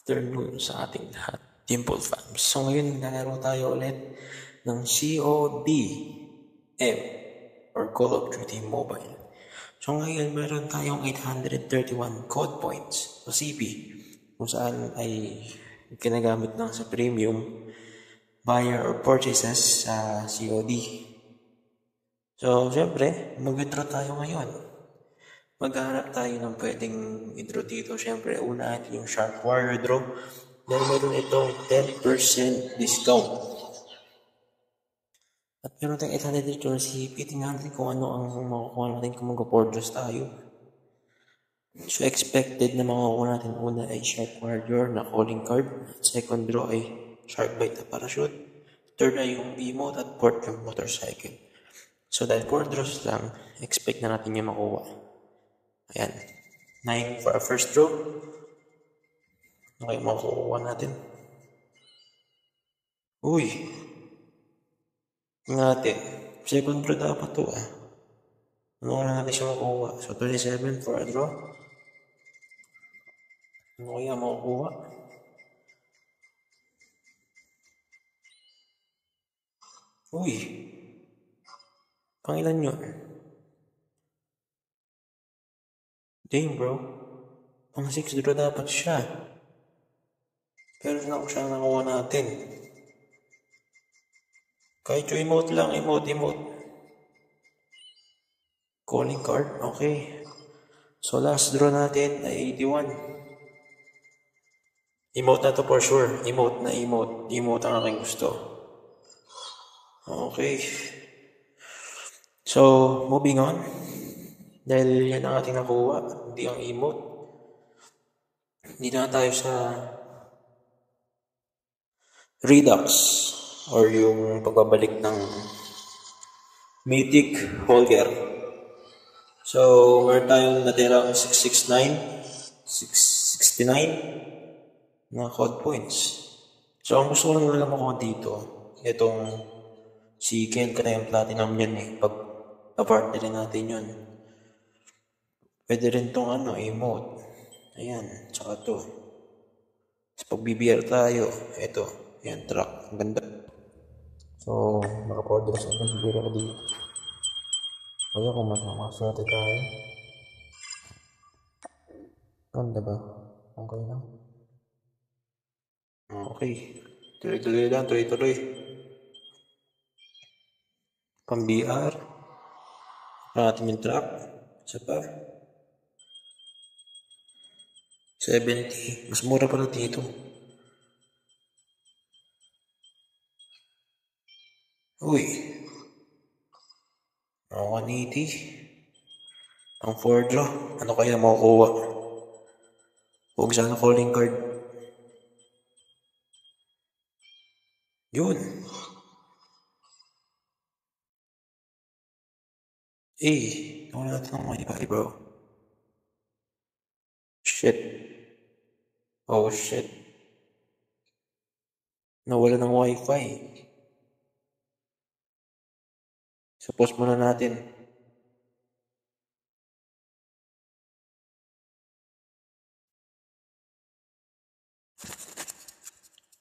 Afternoon sa ating lahat, Dimple Fams. So ngayon, nalaro tayo ulit ng CODM or Call of Duty Mobile. So ngayon, meron tayong 831 code points o CP kung saan ay ginagamit lang sa premium buyer or purchases sa COD. So, syempre, mag-withdraw tayo ngayon. Maghanap tayo ng pwedeng intro dito. Siyempre, una natin yung Shark Warrior Draw. Dahil meron itong 10% discount. At meron tayong 800 dito na CP. Tingnan natin kung ano ang makukuha natin kung mag-purchase tayo. So, expected na makukuha natin una ay Shark Warrior na calling card. At second draw ay Shark Bite na parachute. Third ay yung emote at fourth yung motorcycle. So, dahil 4 draws lang, expect na natin yung makuha. Ayan. 9 for our first draw. Okay, makukuha natin. Uy! Tingnan natin. Second draw dapat to Ano na natin siya makukuha? So, 27 for a draw. Ano kaya makukuha? Uy! Pangilan yun? Dang, bro. Pang 6 draw dapat siya. Pero saan ako siya nakuha natin? Kahit yung emote lang, emote. Calling card, okay. So last draw natin ay 81. Emote na to for sure. Emote na emote. Emote ang aking gusto. Okay. So, moving on. Dahil yan ang ating nakuha, hindi ang emote. Hindi na tayo sa Redux or yung pagbabalik ng Mythic Holger. So, meron tayong natirang 669 na code points. So, ang gusto ko lang naman ako dito, itong si Ken Krem Platinum yan pag apart din natin yun. Pwede rin tong emote. Ayan, tsaka to. Tapos pag BBR tayo, ito, ayan, truck. Ang ganda. So, naka-order sa ito siguro ako dito. Kaya kung maswerte tayo. Ganda ba? Okay lang. Okay. Tuloy-tuloy lang, tuloy-tuloy. Pang-BR. Natin yung truck. Isa pa. 70. Mas mura pala dito. Uy. 180. Ang 4 draw. Ano kaya makukuha? Huwag sana calling card. Yun. Nawala natin ng wifi, bro. Shit. Oh, shit. Nawala ng wifi. So, pause muna natin.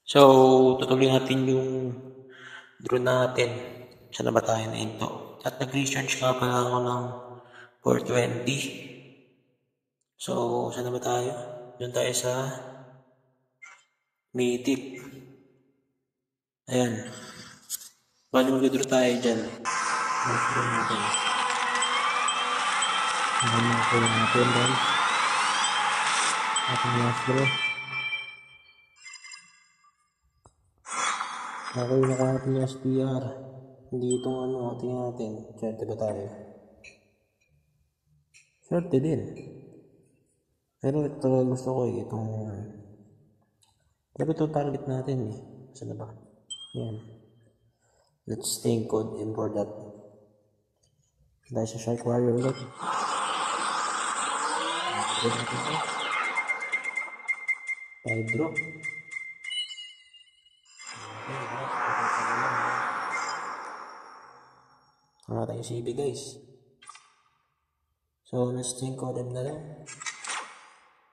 So, tutuloy natin yung draw natin. Saan na ba tayo na ito? At nag-research nga pala ako ng 420. So, saan na ba tayo? Doon tayo sa Mythic. Ayan. Bali mag-draw tayo dyan. Mag-draw natin. Mag-draw natin dyan. Ating last draw. Okay, nakuha natin yung SPR. Hindi itong tingnan natin. Swerte ba tayo? Swerte din. Pero ito gusto ko itong pero ito target natin Saan na ba? Yan. Let's think code and for that. Dahil sa Shark Warrior ulit. Tayo draw. Wala tayong CB guys. So let's think code na lang.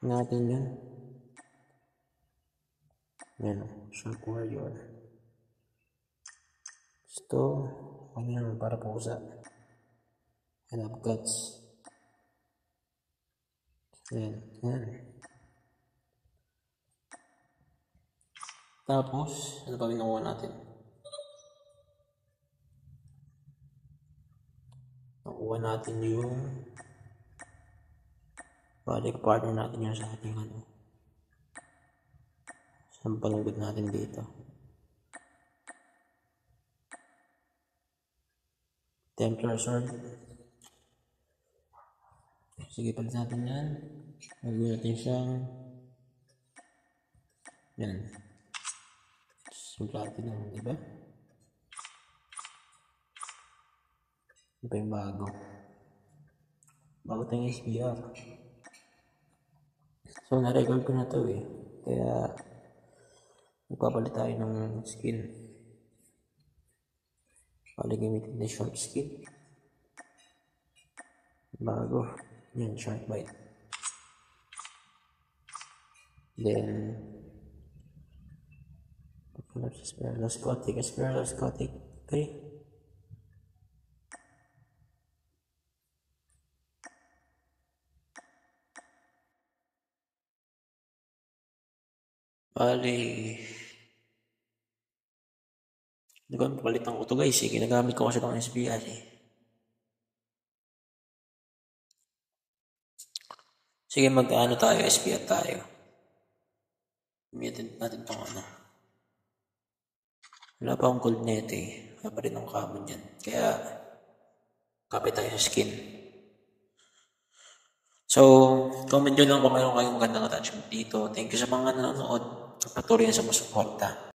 Natin yan. Yan o, Shark Warrior. Ito, ano yan, para pusa. And have guts. Yan, yan. Tapos, ano pa ginawa natin? Nakuha natin yung balik partner natin yung sa ating ano. Sampalugod natin dito. Templar Sword. Sige, palit natin yan. Magawin natin siyang yan. Simplate lang, diba? Ito pa yung bago. Bago tayong SBR. So, na-record ko na to eh. Kaya, magpapalit tayo ng skin. Pali gamitin na short skin. Bago. Yan, shark bite. Then, Sparrow Scotic. Okay. Bali, hindi ko palitan ko to guys eh. Ginagamit ko kasi ng SBR eh. Sige, mag-ano tayo, SBR tayo. Gamitin natin itong ano. Wala pa akong gold net eh. Wala pa rin ang common dyan. Kaya, kapit tayo sa skin. So, comment nyo lang kung mayroon kayong magandang attachment dito. Thank you sa mga nanonood. Patuloy na sa masuporta.